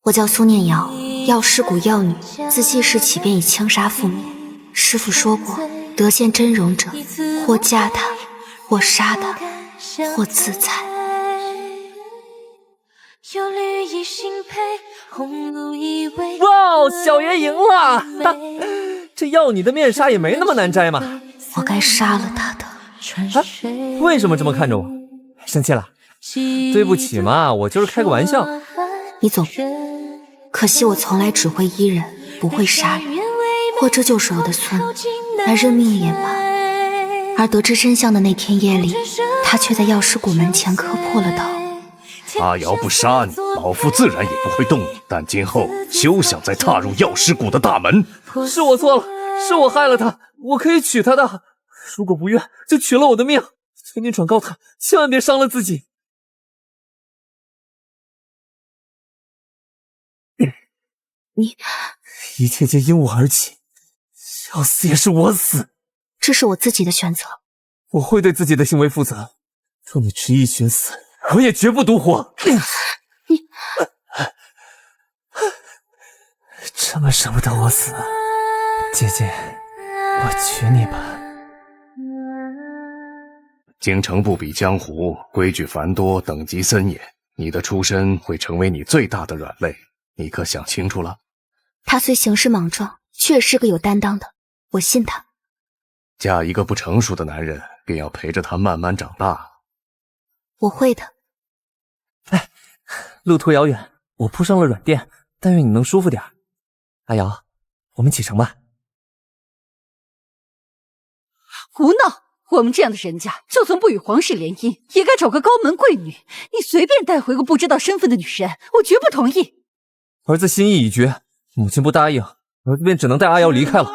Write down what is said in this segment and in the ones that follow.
我叫苏念瑶，药师谷药女，自记事起便以枪杀父母。师父说过，得见真容者，或嫁他，或杀他，或自裁。哇，小爷赢了！这药女的面纱也没那么难摘嘛。我该杀了他的。为什么这么看着我？生气了？对不起嘛，我就是开个玩笑。你走。可惜我从来只会医人，不会杀人。或这就是我的孙，那认命也罢。而得知真相的那天夜里，他却在药师谷门前磕破了头。阿瑶不杀你，老夫自然也不会动你，但今后休想再踏入药师谷的大门。是我错了，是我害了他，我可以娶她的。如果不愿，就取了我的命。求你转告他，千万别伤了自己。你一切皆因我而起，要死也是我死。这是我自己的选择，我会对自己的行为负责。若你执意寻死，我也绝不独活。你这么舍不得我死，姐姐，我娶你吧。京城不比江湖，规矩繁多，等级森严。你的出身会成为你最大的软肋，你可想清楚了？他虽行事莽撞，却是个有担当的，我信他。嫁一个不成熟的男人，便要陪着他慢慢长大。我会的。哎，路途遥远，我铺上了软垫，但愿你能舒服点。阿瑶，我们启程吧。胡闹！我们这样的人家，就算不与皇室联姻，也该找个高门贵女。你随便带回个不知道身份的女人，我绝不同意。儿子心意已决，母亲不答应，儿子便只能带阿瑶离开了。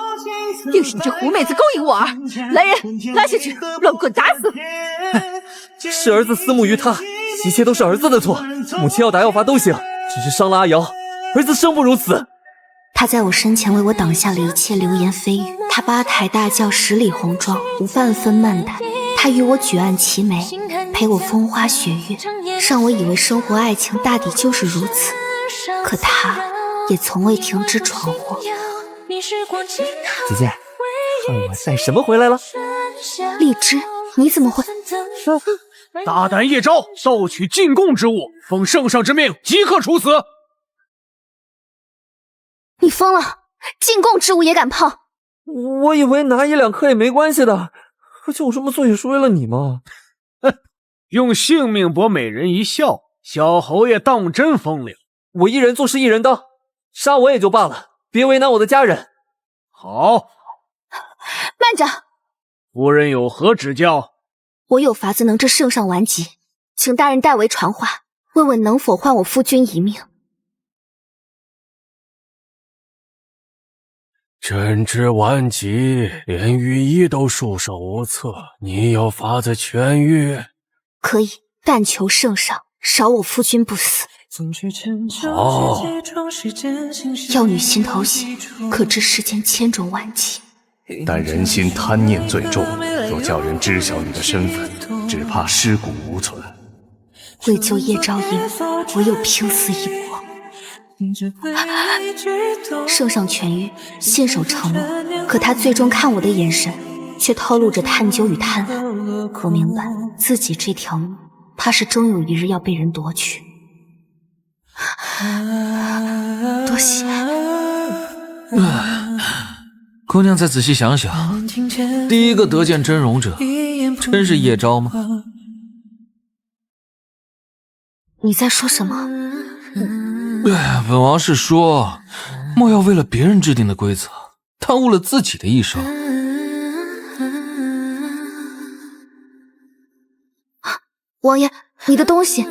定是你这狐妹子勾引我儿！来人，拉下去，乱棍打死！是儿子私慕于他，一切都是儿子的错。母亲要打要罚都行，只是伤了阿瑶，儿子生不如死。他在我身前为我挡下了一切流言蜚语，他八抬大轿十里红妆，无半分慢怠。他与我举案齐眉，陪我风花雪月，让我以为生活爱情大抵就是如此。可他也从未停止闯祸。姐姐，我带什么回来了？荔枝，你怎么会？大胆叶昭，盗取进贡之物，奉圣上之命，即刻处死！你疯了！进贡之物也敢碰？我以为拿1-2颗也没关系的，而且我这么做也是为了你嘛。用性命博美人一笑，小侯爷当真风流。我一人做事一人当，杀我也就罢了，别为难我的家人。好，慢着，夫人有何指教？我有法子能治圣上顽疾，请大人代为传话，问问能否换我夫君一命。朕之顽疾，连御医都束手无策，你有法子痊愈？可以，但求圣上饶我夫君不死。好，药女心头喜，可知世间千种顽疾。但人心贪念最重，若叫人知晓你的身份，只怕尸骨无存。为救叶昭英，我有拼死一搏。圣上痊愈，信守承诺，可他最终看我的眼神，却透露着探究与贪婪。我明白自己这条命，怕是终有一日要被人夺去。多谢。姑娘再仔细想想，第一个得见真容者，真是叶昭吗？你在说什么？本王是说，莫要为了别人制定的规则，耽误了自己的一生。王爷，你的东西。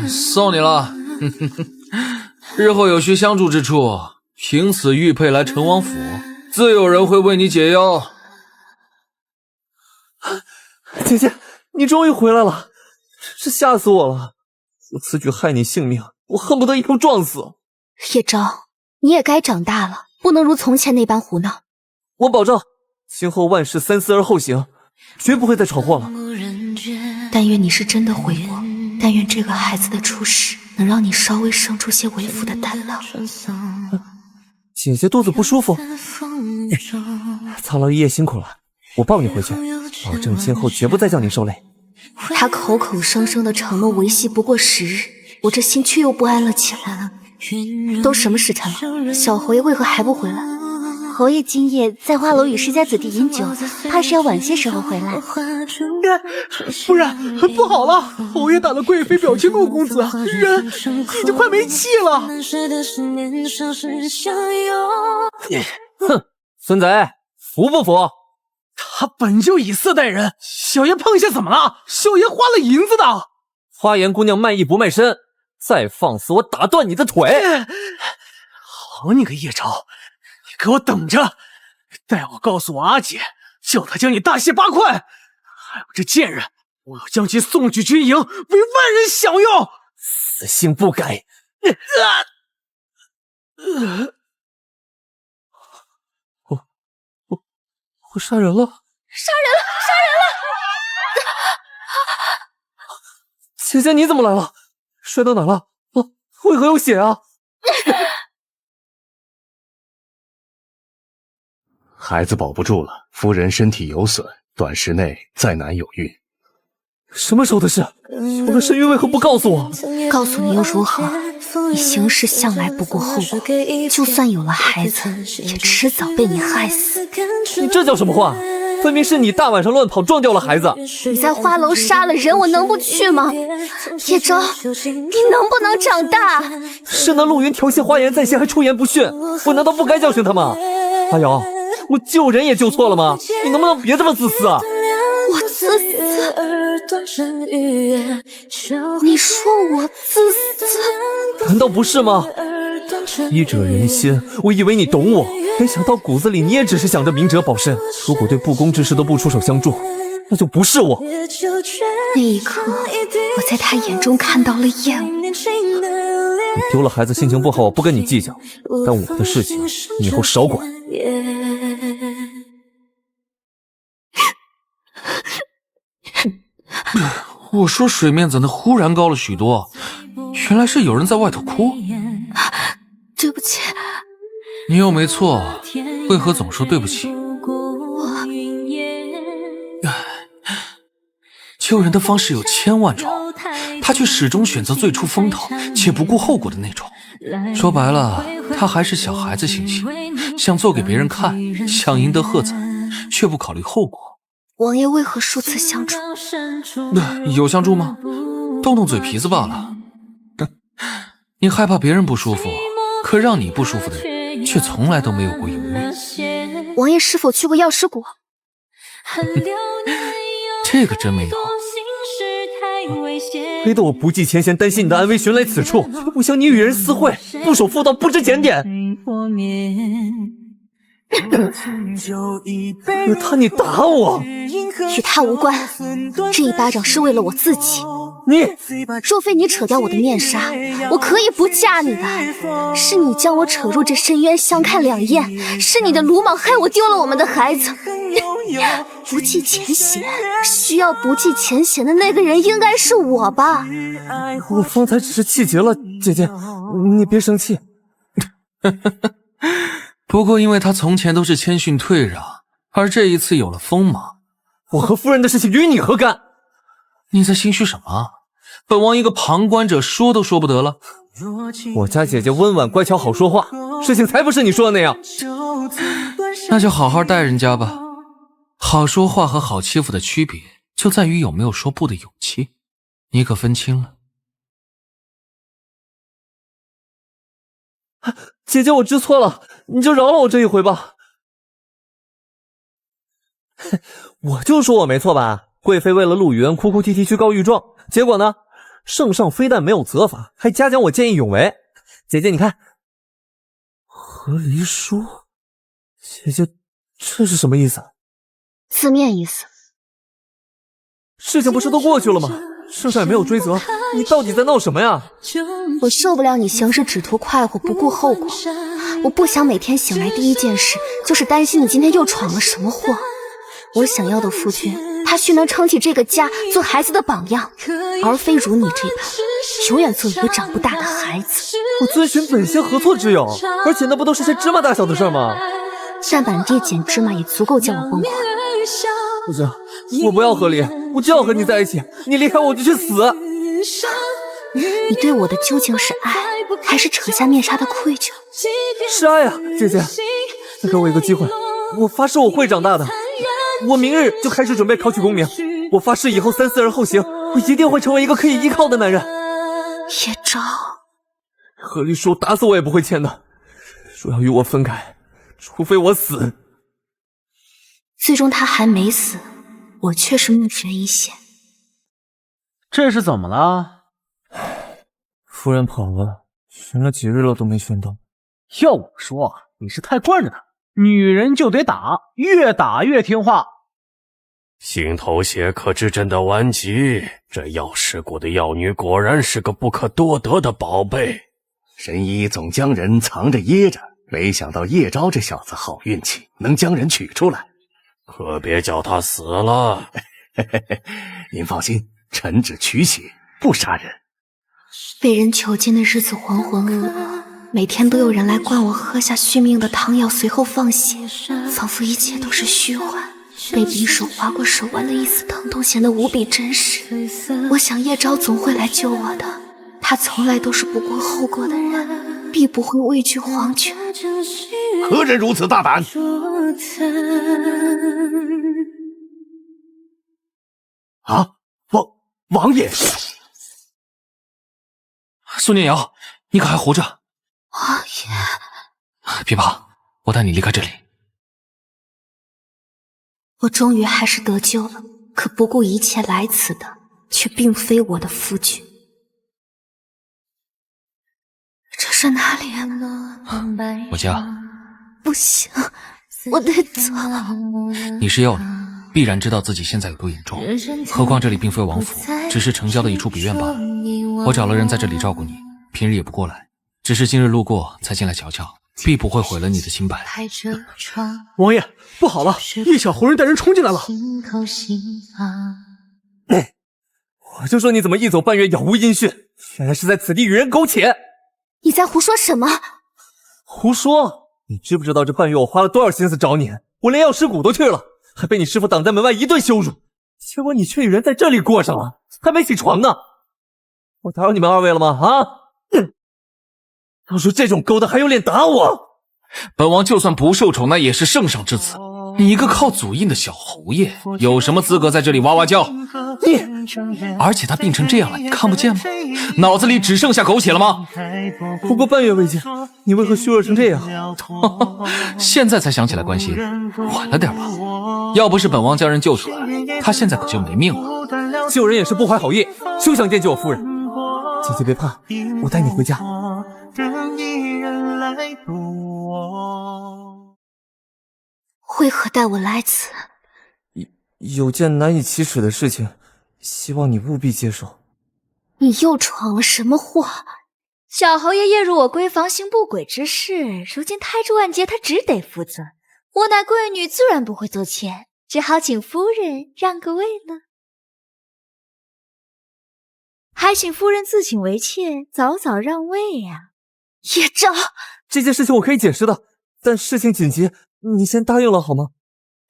送你了。日后有需相助之处，凭此玉佩来陈王府，自有人会为你解忧。姐姐，你终于回来了，真是吓死我了！我此举害你性命，我恨不得一头撞死。叶昭，你也该长大了，不能如从前那般胡闹。我保证，今后万事三思而后行，绝不会再闯祸了。但愿你是真的回国，但愿这个孩子的出世能让你稍微生出些为父的担当。姐姐肚子不舒服，操劳一夜辛苦了，我抱你回去，保证今后绝不再叫你受累。他口口声声的承诺维系不过10日，我这心却又不安了起来。都什么时辰了，小侯爷为何还不回来？侯爷今夜在花楼与世家子弟饮酒，怕是要晚些时候回来。不然不好了，侯爷打了贵妃表亲陆公子，人已经快没气了。哼，孙子服不服？他本就以色待人，小爷碰一下怎么了？小爷花了银子的。花颜姑娘卖艺不卖身，再放肆我打断你的腿！好你个叶昭，你给我等着，待我告诉我阿姐，叫她将你大卸8块。还有这贱人，我要将其送去军营，为万人享用。死性不改！我杀人了！杀人了！姐姐你怎么来了？摔到哪了？为何有血啊？孩子保不住了，夫人身体有损，短时内再难有孕。什么时候的事？我的身孕为何不告诉我？告诉你又如何？你行事向来不顾后果，就算有了孩子，也迟早被你害死。你这叫什么话？分明是你大晚上乱跑撞掉了孩子。你在花楼杀了人，我能不去吗？叶昭，你能不能长大？是那陆云调戏花颜在先，还出言不逊，我难道不该教训他吗？阿瑶，我救人也救错了吗？你能不能别这么自私啊？我自私？你说我自私？难道不是吗？医者仁心，我以为你懂我，没想到骨子里你也只是想着明哲保身。如果对不公之事都不出手相助，那就不是我。那一刻，我在他眼中看到了厌恶。你丢了孩子心情不好，我不跟你计较，但我的事情你以后少管。我说水面怎的忽然高了许多？原来是有人在外头哭。对不起，你又没错，为何总说对不起？救人的方式有千万种，他却始终选择最出风头且不顾后果的那种。说白了，他还是小孩子心性，想做给别人看，想赢得喝彩，却不考虑后果。王爷为何数次相助？有相助吗？动动嘴皮子罢了。你害怕别人不舒服，可让你不舒服的人却从来都没有过犹豫。王爷是否去过药师谷？这个真没有。黑得我不计前嫌，担心你的安危，寻来此处，不想你与人私会，不守妇道，不知检点。你打我，与他无关。这一巴掌是为了我自己。你若非你扯掉我的面纱，我可以不嫁你的。是你将我扯入这深渊，相看两厌。是你的鲁莽害我丢了我们的孩子。不计前嫌，需要不计前嫌的那个人应该是我吧？我方才只是气急了，姐姐，你别生气。不过因为他从前都是谦逊退让，而这一次有了锋芒。我和夫人的事情与你何干？你在心虚什么？本王一个旁观者说都说不得了。我家姐姐温婉乖巧好说话，事情才不是你说的那样。那就好好待人家吧。好说话和好欺负的区别就在于有没有说不的勇气，你可分清了。姐姐，我知错了，你就饶了我这一回吧。我就说我没错吧，贵妃为了陆云哭哭啼啼去告御状，结果呢，圣上非但没有责罚，还嘉奖我见义勇为。姐姐你看，和离书，姐姐这是什么意思？字面意思。事情不是都过去了吗？圣上也没有追责，你到底在闹什么呀？我受不了你行事只图快活，不顾后果。我不想每天醒来第一件事就是担心你今天又闯了什么祸。我想要的夫君，他他须能撑起这个家，做孩子的榜样，而非如你这般，永远做一个长不大的孩子。我遵循本心，何错之有？而且那不都是些芝麻大小的事吗？站满地捡芝麻也足够叫我崩溃。不行，我不要和离，我就要和你在一起。你离开我就去死。你对我的究竟是爱，还是扯下面纱的愧疚？是爱啊，姐姐，再给我一个机会，我发誓我会长大的。我明日就开始准备考取功名，我发誓以后三思而后行，我一定会成为一个可以依靠的男人。叶昭，和离说打死我也不会签的，说要与我分开，除非我死。最终他还没死，我却是目眩一现。这是怎么了？夫人跑了，寻了几日了都没寻到。要我说，你是太惯着她，女人就得打，越打越听话。心头血可知真的顽疾，这药师谷的药女果然是个不可多得的宝贝。神医总将人藏着掖着，没想到叶昭这小子好运气，能将人取出来。可别叫他死了。您放心，臣只取血不杀人。被人囚禁的日子浑浑噩噩，每天都有人来灌我喝下续命的汤药，随后放血，仿佛一切都是虚幻。被匕首划过手腕的一丝疼痛显得无比真实。我想叶昭总会来救我的，他从来都是不顾后果的人，必不会畏惧黄泉。何人如此大胆？啊，王爷！苏念瑶，你可还活着？王爷，别怕，我带你离开这里。我终于还是得救了，可不顾一切来此的，却并非我的夫君。这是哪里啊？我家。不行，我得走。你是幼女，必然知道自己现在有多严重，何况这里并非王府，只是城郊的一处笔院罢了。我找了人在这里照顾你，平日也不过来，只是今日路过才进来瞧瞧，必不会毁了你的清白。王爷，不好了，叶小胡人带人冲进来了。我就说你怎么一走半月杳无音讯，原来是在此地与人苟且。你在胡说什么？胡说！你知不知道这半月我花了多少心思找你？我连药师谷都去了，还被你师父挡在门外一顿羞辱，结果你却与人在这里过上了，还没起床呢。我打扰你们二位了吗？啊！要说这种勾当还有脸打我？本王就算不受宠，那也是圣上之子。你一个靠祖印的小侯爷，有什么资格在这里哇哇叫？你，而且他病成这样了，你看不见吗？脑子里只剩下苟且了吗？不过半月未见，你为何虚弱成这样？现在才想起来关心，晚了点吧。要不是本王将人救出来，他现在可就没命了。救人也是不怀好意，休想惦记我夫人。姐姐别怕，我带你回家。为何带我来此？有件难以启齿的事情，希望你务必接受。你又闯了什么祸？小侯爷夜入我闺房行不轨之事，如今胎珠万劫，他只得负责。我乃贵女，自然不会做妾，只好请夫人让个位了。还请夫人自请为妾，早早让位呀。叶昭，这件事情我可以解释的，但事情紧急，你先答应了好吗？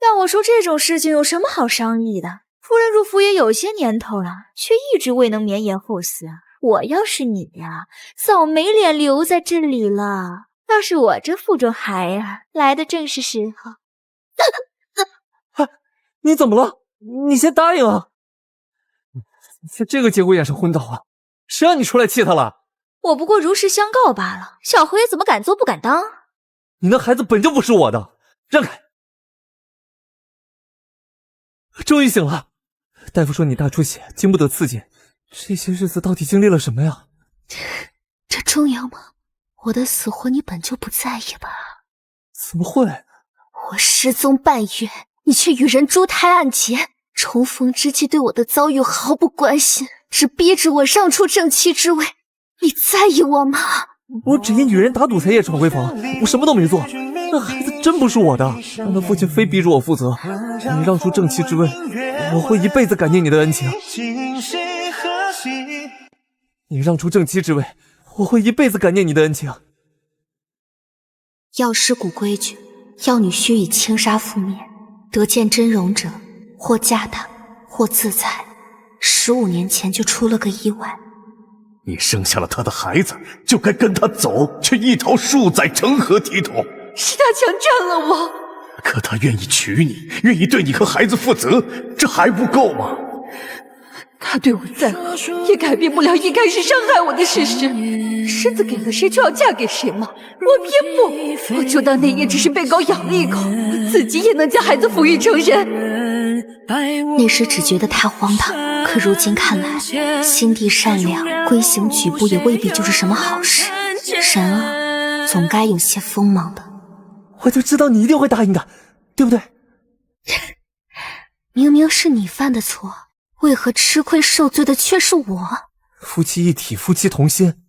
要我说，这种事情有什么好商议的？夫人入府也有些年头了，却一直未能绵延后嗣。我要是你呀，早没脸留在这里了。要是我这腹中孩儿来的正是时候。你怎么了？你先答应啊！在这个节骨眼上昏倒啊！谁让你出来气他了？我不过如实相告罢了，小侯爷怎么敢做不敢当？你那孩子本就不是我的，让开！终于醒了，大夫说你大出血，经不得刺激。这些日子到底经历了什么呀？这重要吗？我的死活你本就不在意吧？怎么会？我失踪半月，你却与人珠胎暗结，重逢之际对我的遭遇毫不关心，只逼着我让出正妻之位。你在意我吗？我只因与人打赌才夜闯闺房，我什么都没做。那孩子真不是我的，让他父亲非逼着我负责。你让出正妻之位，我会一辈子感念你的恩情。你让出正妻之位，我会一辈子感念你的恩情。药师谷规矩，药女须以轻纱覆面，得见真容者，或嫁他，或自裁。15年前就出了个意外。你生下了他的孩子，就该跟他走，却一逃数载，成何体统？是他强占了我。可他愿意娶你，愿意对你和孩子负责，这还不够吗？他对我再好，也改变不了一开始伤害我的事实。身子给了谁就要嫁给谁吗？我偏不，我就当那夜只是被狗咬了一口，我自己也能将孩子抚育成人。那时只觉得他荒唐，可如今看来，心地善良，规行矩步也未必就是什么好事。人啊，总该有些锋芒的。我就知道你一定会答应的，对不对？明明是你犯的错，为何吃亏受罪的却是我？夫妻一体，夫妻同心。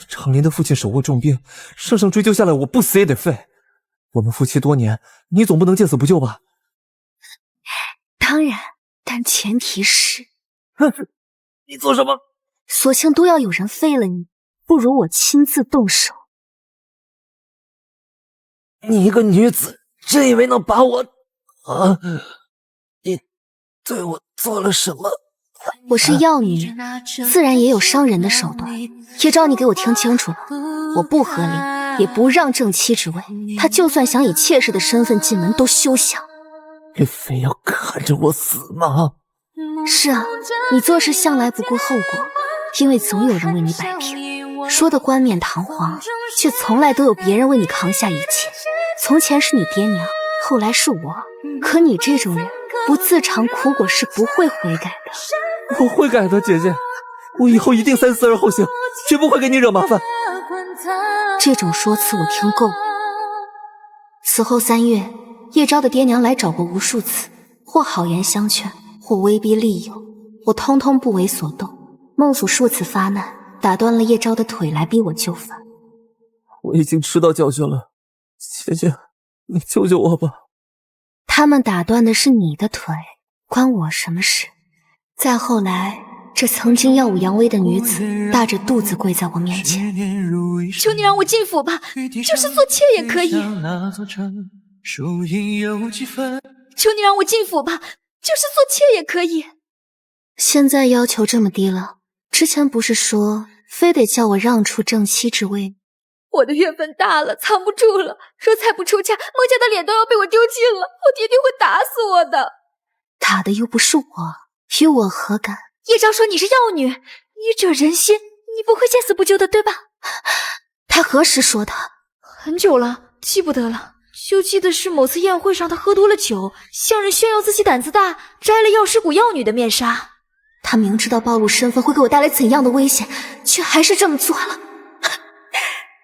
长林的父亲手握重病，圣上追究下来，我不死也得废。我们夫妻多年，你总不能见死不救吧？当然，但前提是……你做什么？索性都要有人废了你，不如我亲自动手。你一个女子，真以为能把我……你对我做了什么？我是药女，自然也有伤人的手段。叶昭，你给我听清楚了，我不和离，也不让正妻之位。他就算想以妾室的身份进门，都休想。你非要看着我死吗？是啊，你做事向来不顾后果，因为总有人为你摆平。说的冠冕堂皇，却从来都有别人为你扛下一切。从前是你爹娘，后来是我，可你这种人，不自尝苦果是不会悔改的。我会改的，姐姐，我以后一定三思而后行，绝不会给你惹麻烦。这种说辞我听够了。此后3月，叶昭的爹娘来找过无数次，或好言相劝，或威逼利诱，我通通不为所动。孟府数次发难，打断了叶昭的腿来逼我就范。我已经吃到教训了，姐姐，你救救我吧。他们打断的是你的腿，关我什么事？再后来，这曾经耀武扬威的女子大着肚子跪在我面前，求你让我进府吧，就是做妾也可以。求你让我进府吧，就是做妾也可以。现在要求这么低了，之前不是说非得叫我让出正妻之位？我的月份大了，藏不住了，若再不出嫁，孟家的脸都要被我丢尽了，我爹爹会打死我的。打的又不是我，与我何干？叶昭说你是药女，医者仁心，你不会见死不救的，对吧？他何时说的？很久了，记不得了，就记得是某次宴会上他喝多了酒，向人炫耀自己胆子大，摘了药师谷药女的面纱。他明知道暴露身份会给我带来怎样的危险，却还是这么做了。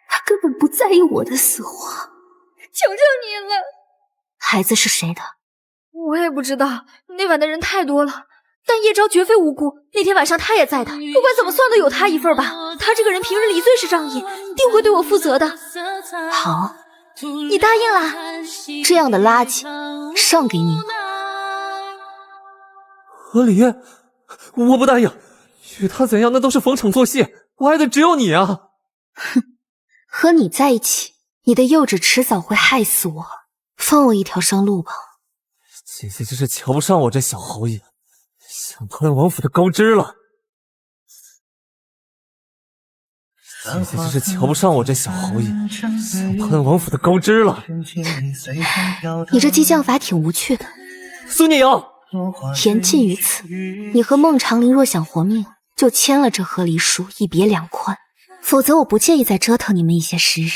他根本不在意我的死活。求求你了。孩子是谁的？我也不知道，那晚的人太多了，但叶昭绝非无辜，那天晚上他也在的，不管怎么算都有他一份吧。他这个人平日里最是仗义，定会对我负责的。好，你答应了。这样的垃圾上给你。何离，我不答应，与他怎样那都是逢场作戏，我爱的只有你啊。哼，和你在一起，你的幼稚迟早会害死我，放我一条生路吧。姐姐这是瞧不上我这小侯爷，想吞王府的高枝了。姐姐这是瞧不上我这小侯爷，想吞王府的高枝了。你这激将法挺无趣的。苏聂瑶，言尽于此。你和孟长林若想活命，就签了这和离书，一别两宽。否则我不介意再折腾你们一些时日。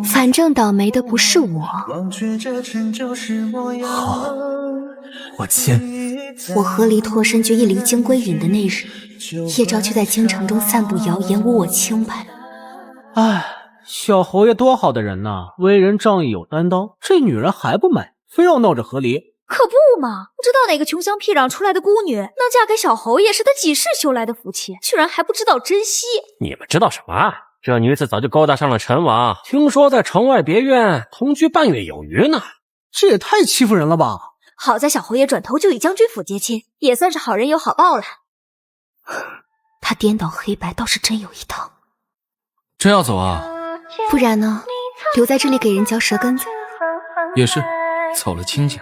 反正倒霉的不是我。好，我签。我和离脱身决意离京归隐的那日，叶昭却在京城中散布谣言，污我清白。唉，小侯爷多好的人呐，为人仗义有担当，这女人还不美，非要闹着和离。可不嘛，不知道哪个穷乡僻壤出来的孤女能嫁给小侯爷，是他几世修来的福气，居然还不知道珍惜。你们知道什么啊？这女子早就勾搭上了陈王，听说在城外别院同居半月有余呢。这也太欺负人了吧！好在小侯爷转头就与将军府结亲，也算是好人有好报了。他颠倒黑白倒是真有一套。真要走啊？不然呢？留在这里给人嚼舌根子？也是，走了清静。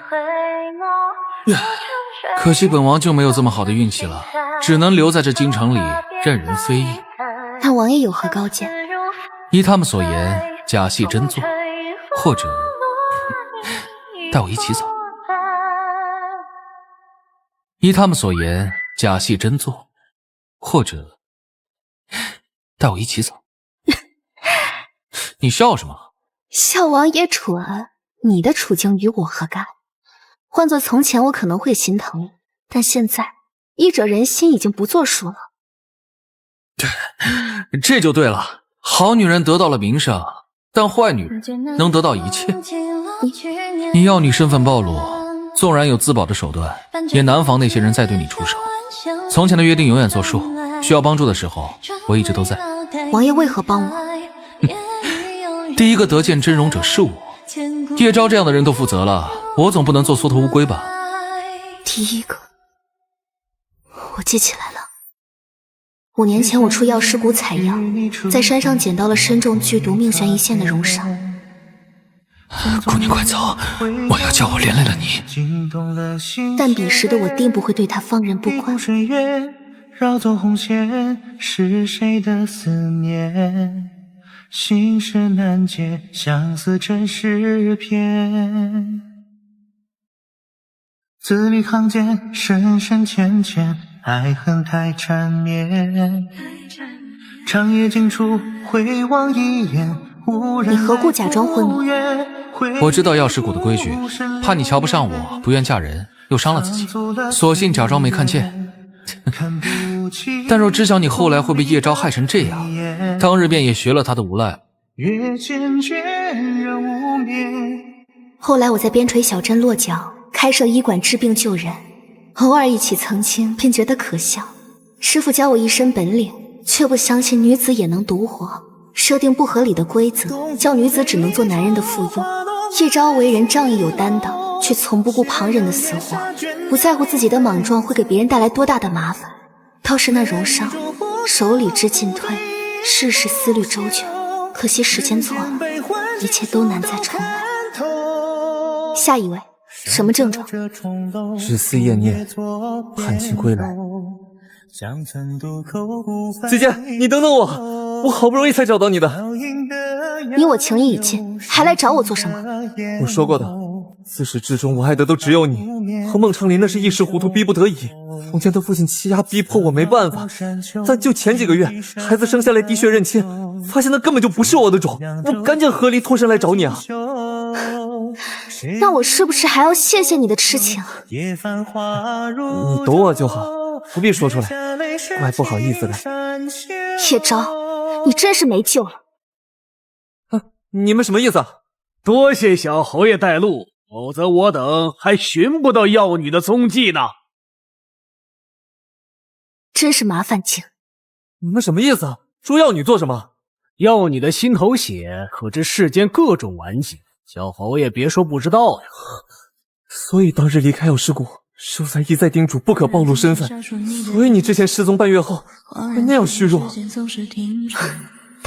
可惜本王就没有这么好的运气了，只能留在这京城里任人非议。那王爷有何高见？依他们所言，假戏真做，或者带我一起走。依他们所言，假戏真做，或者带我一起走。你笑什么？笑王爷蠢，你的处境与我何干？换做从前我可能会心疼，但现在医者仁心已经不作数了。这就对了，好女人得到了名声，但坏女人能得到一切。你药女身份暴露，纵然有自保的手段，也难防那些人再对你出手。从前的约定永远作数，需要帮助的时候，我一直都在。王爷为何帮我？第一个得见真容者是我，叶昭这样的人都负责了，我总不能做缩头乌龟吧？第一个，我记起来了。5年前我出药师谷采药，在山上捡到了身中剧毒命悬一线的荣伤。姑娘快走，我要叫我连累了你。但彼时的我定不会对他放任不管。绕走红线，是谁的思念？心事难解，相思真是偏。字里行间，深深浅浅，爱恨太缠绵。长夜尽处，回望一眼，无人。你何故假装昏迷？我知道药师谷的规矩，怕你瞧不上我，不愿嫁人，又伤了自己，索性假装没看见。但若知晓你后来会被叶昭害成这样，当日便也学了他的无赖。后来我在边陲小镇落脚，开设医馆治病救人，偶尔忆起曾经，便觉得可笑。师傅教我一身本领，却不相信女子也能独活，设定不合理的规则，叫女子只能做男人的附庸。叶昭为人仗义有担当，却从不顾旁人的死活，不在乎自己的莽撞会给别人带来多大的麻烦。倒是那荣伤，手里之进退，事事思虑周全，可惜时间错了，一切都难再重来。下一位，什么症状？日思夜念，盼亲归来。姐姐，你等等我，我好不容易才找到你的。你我情谊已尽，还来找我做什么？我说过的，自始至终我爱的都只有你。和孟长林那是一时糊涂，逼不得已。从前的父亲欺压逼迫我没办法，但就前几个月，孩子生下来滴血认亲，发现那根本就不是我的种，我赶紧合力脱身来找你啊！那我是不是还要谢谢你的痴情？你懂我就好，不必说出来，怪不好意思的。叶昭，你真是没救了。你们什么意思？多谢小侯爷带路，否则我等还寻不到药女的踪迹呢。真是麻烦精！你们什么意思？捉药女做什么？药女的心头血可知世间各种顽疾，小侯爷别说不知道呀。所以当日离开药师谷，寿三一再叮嘱不可暴露身份，所以你之前失踪半月后会那样虚弱。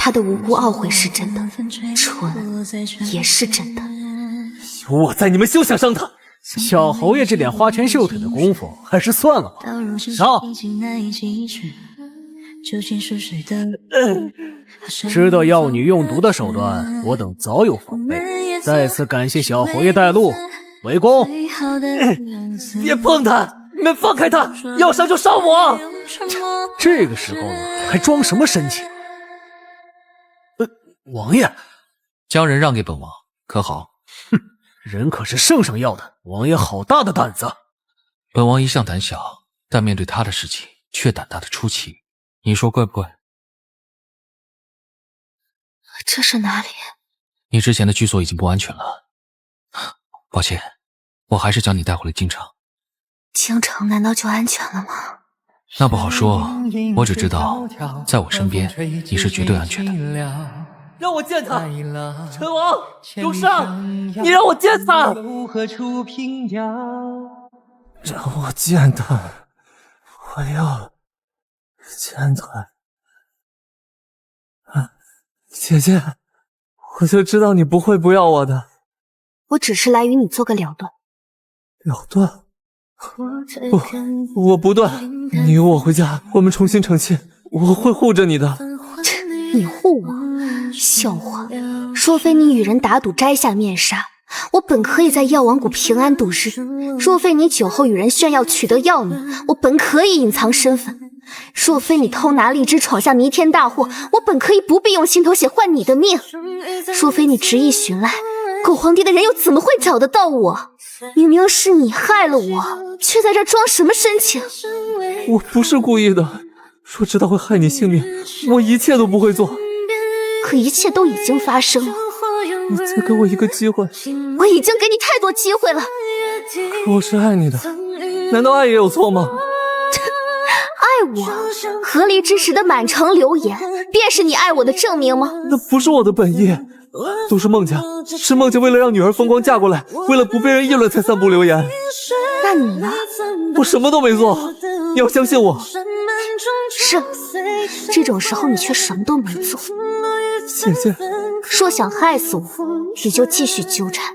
他的无辜懊悔是真的，蠢也是真的。有我在，你们休想伤他。小侯爷这点花拳绣腿的功夫，还是算了吧。上。知道药女用毒的手段，我等早有防备。再次感谢小侯爷带路，围攻！别碰他！你们放开他！要杀就杀我！这个时候呢，还装什么深情？王爷，将人让给本王，可好？哼，人可是圣上要的，王爷好大的胆子！本王一向胆小，但面对他的事情却胆大的出奇，你说怪不怪？这是哪里？你之前的居所已经不安全了，抱歉，我还是将你带回了京城。京城难道就安全了吗？那不好说，我只知道，在我身边，你是绝对安全的。让我见他！陈王，主上，你让我见他！让我见他！我要见他！姐姐，我就知道你不会不要我的。我只是来与你做个了断。了断？不，我不断。你与我回家，我们重新成亲，我会护着你的。你护我？笑话！若非你与人打赌摘下面纱，我本可以在药王谷平安度日；若非你酒后与人炫耀取得药女，我本可以隐藏身份；若非你偷拿荔枝闯下弥天大祸，我本可以不必用心头血换你的命；若非你执意寻来，狗皇帝的人又怎么会找得到我？明明是你害了我，却在这装什么深情？我不是故意的，若知道会害你性命，我一切都不会做。可一切都已经发生了。你再给我一个机会。我已经给你太多机会了。可我是爱你的，难道爱也有错吗？爱我？合离之时的满城流言，便是你爱我的证明吗？那不是我的本意，都是孟家，是孟家为了让女儿风光嫁过来，为了不被人议论才散布流言。那你呢？我什么都没做，你要相信我。是，这种时候你却什么都没做。姐姐，若想害死我，你就继续纠缠。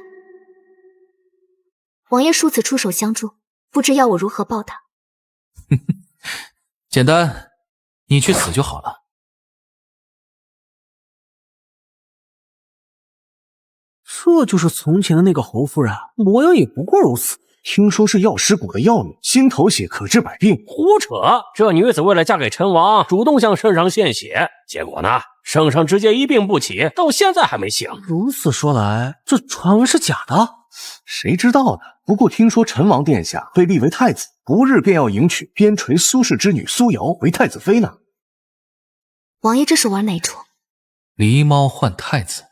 王爷数次出手相助，不知要我如何报答。简单，你去死就好了。这就是从前的那个侯夫人，模样也不过如此。听说是药师谷的药女，心头血可治百病。胡扯！这女子为了嫁给陈王，主动向圣上献血，结果呢，圣上直接一病不起，到现在还没醒。如此说来，这传闻是假的？谁知道呢？不过听说陈王殿下被立为太子，不日便要迎娶边陲苏氏之女苏瑶为太子妃呢。王爷这是玩哪出？狸猫换太子。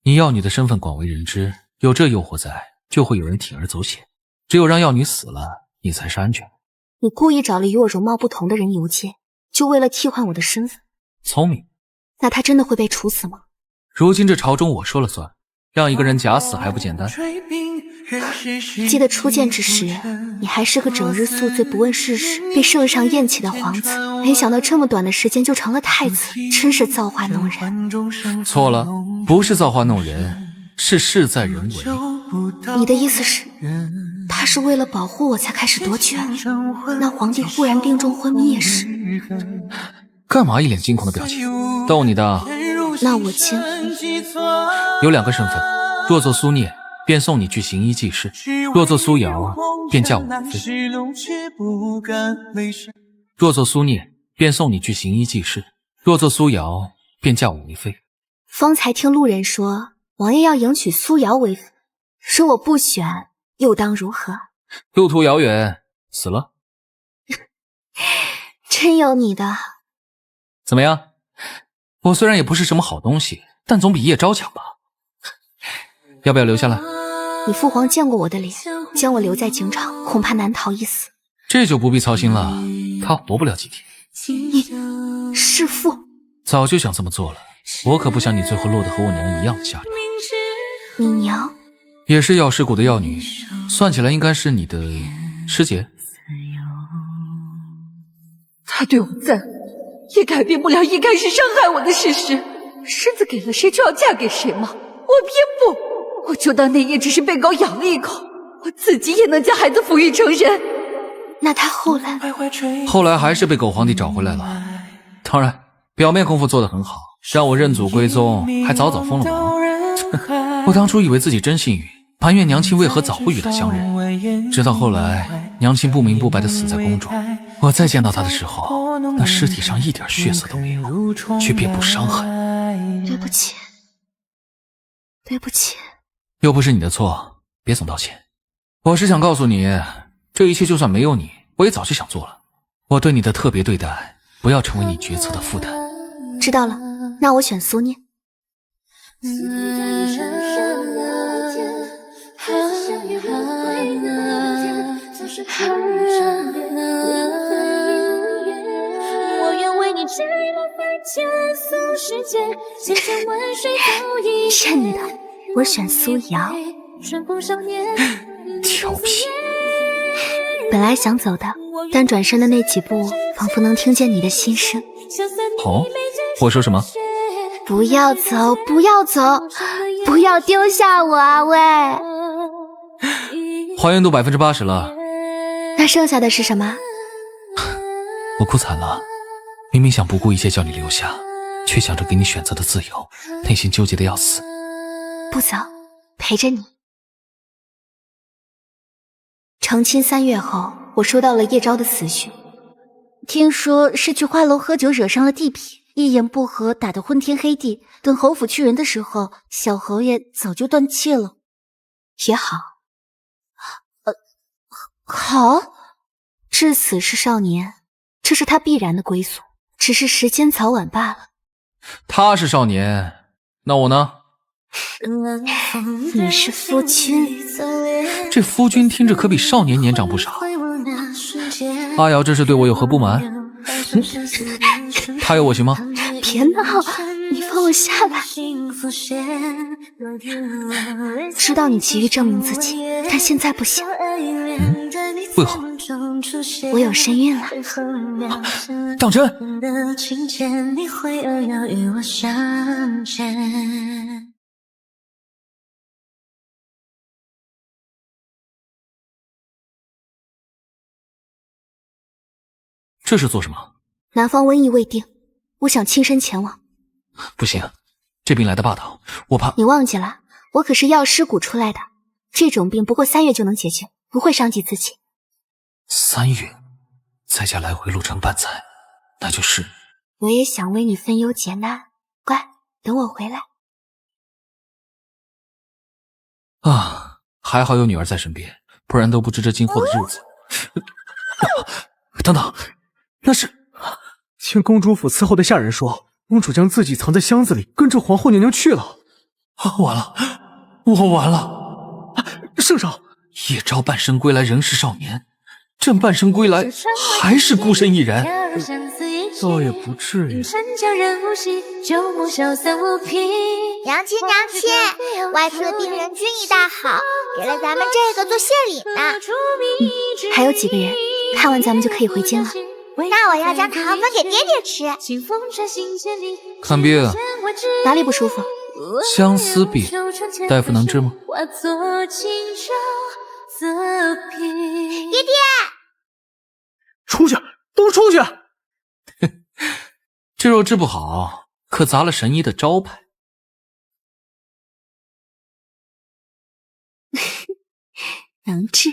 你药女的身份广为人知，有这诱惑在，就会有人铤而走险。只有让药女死了，你才是安全的。你故意找了与我容貌不同的人游街，就为了替换我的身份？聪明。那他真的会被处死吗？如今这朝中我说了算，让一个人假死还不简单？记得初见之时，你还是个整日宿醉不问世事，被圣上厌弃的皇子，没想到这么短的时间就成了太子，真是造化弄人。错了，不是造化弄人，是事在人为。你的意思是，他是为了保护我才开始夺权？那皇帝忽然病重昏迷也是？干嘛一脸惊恐的表情？逗你的。那我亲有两个身份，若做苏聂，便送你去行医济世；若做苏瑶，便嫁我为妃。若做苏聂，便送你去行医济世；若做苏瑶，便嫁我为妃。方才听路人说，王爷要迎娶苏瑶为妃，说我不选，又当如何？路途遥远，死了。真有你的。怎么样？我虽然也不是什么好东西，但总比叶昭强吧？要不要留下来？你父皇见过我的脸，将我留在京场，恐怕难逃一死。这就不必操心了，他活不了几天。你弑父？早就想这么做了，我可不想你最后落得和我娘一样的下场。你娘也是药师谷的药女，算起来应该是你的师姐。他对我再好，也改变不了一开始伤害我的事实。狮子给了谁就要嫁给谁吗？我偏不，我就当那夜只是被狗咬了一口，我自己也能将孩子抚育成人。那他后来还是被狗皇帝找回来了。当然，表面功夫做得很好，让我认祖归宗，还早早封了王。我当初以为自己真幸运，埋怨娘亲为何早不与他相认，直到后来娘亲不明不白地死在宫中，我再见到她的时候，那尸体上一点血色都没有，却遍布伤痕。对不起，对不起。又不是你的错，别总道歉。我是想告诉你，这一切就算没有你，我也早就想做了。我对你的特别对待，不要成为你决策的负担。知道了，那我选苏聂。我愿为你骗你的，我选苏瑶。调皮。本来想走的，但转身的那几步，仿佛能听见你的心声。哦，我说什么？不要走，不要走，不要丢下我啊！喂，还原度80%了。那剩下的是什么？我哭惨了，明明想不顾一切叫你留下，却想着给你选择的自由，内心纠结的要死。不走，陪着你。成亲3月后，我收到了叶昭的死讯，听说是去花楼喝酒惹伤了地痞，一言不合打得昏天黑地。等侯府去人的时候，小侯爷早就断气了。也好，好，至死是少年，这是他必然的归宿，只是时间早晚罢了。他是少年，那我呢？你是夫君。这夫君听着可比少年年长不少。阿瑶这是对我有何不满？他有我行吗？别闹，你放我下来。知道你急于证明自己，但现在不行。为何？我有身孕了。当真？这是做什么？南方瘟疫未定，我想亲身前往。不行，这病来的霸道，我怕。你忘记了，我可是药师谷出来的，这种病不过3月就能解决，不会伤及自己。3月，在家来回路程半载，那就是……我也想为你分忧解难，乖，等我回来。啊，还好有女儿在身边，不然都不知这今后的日子。等等，那是听公主府伺候的下人说，公主将自己藏在箱子里，跟着皇后娘娘去了。完了，我完了！圣上，叶昭半生归来仍是少年，朕半生归来还是孤身一人。倒也不至于。娘亲娘亲，外司的病人均医大好，给了咱们这个做谢礼呢。还有几个人，看完咱们就可以回京了。那我要将糖分给爹爹吃。看病，哪里不舒服？相思病，大夫能治吗？爹爹，出去，都出去！这若治不好，可砸了神医的招牌。能治。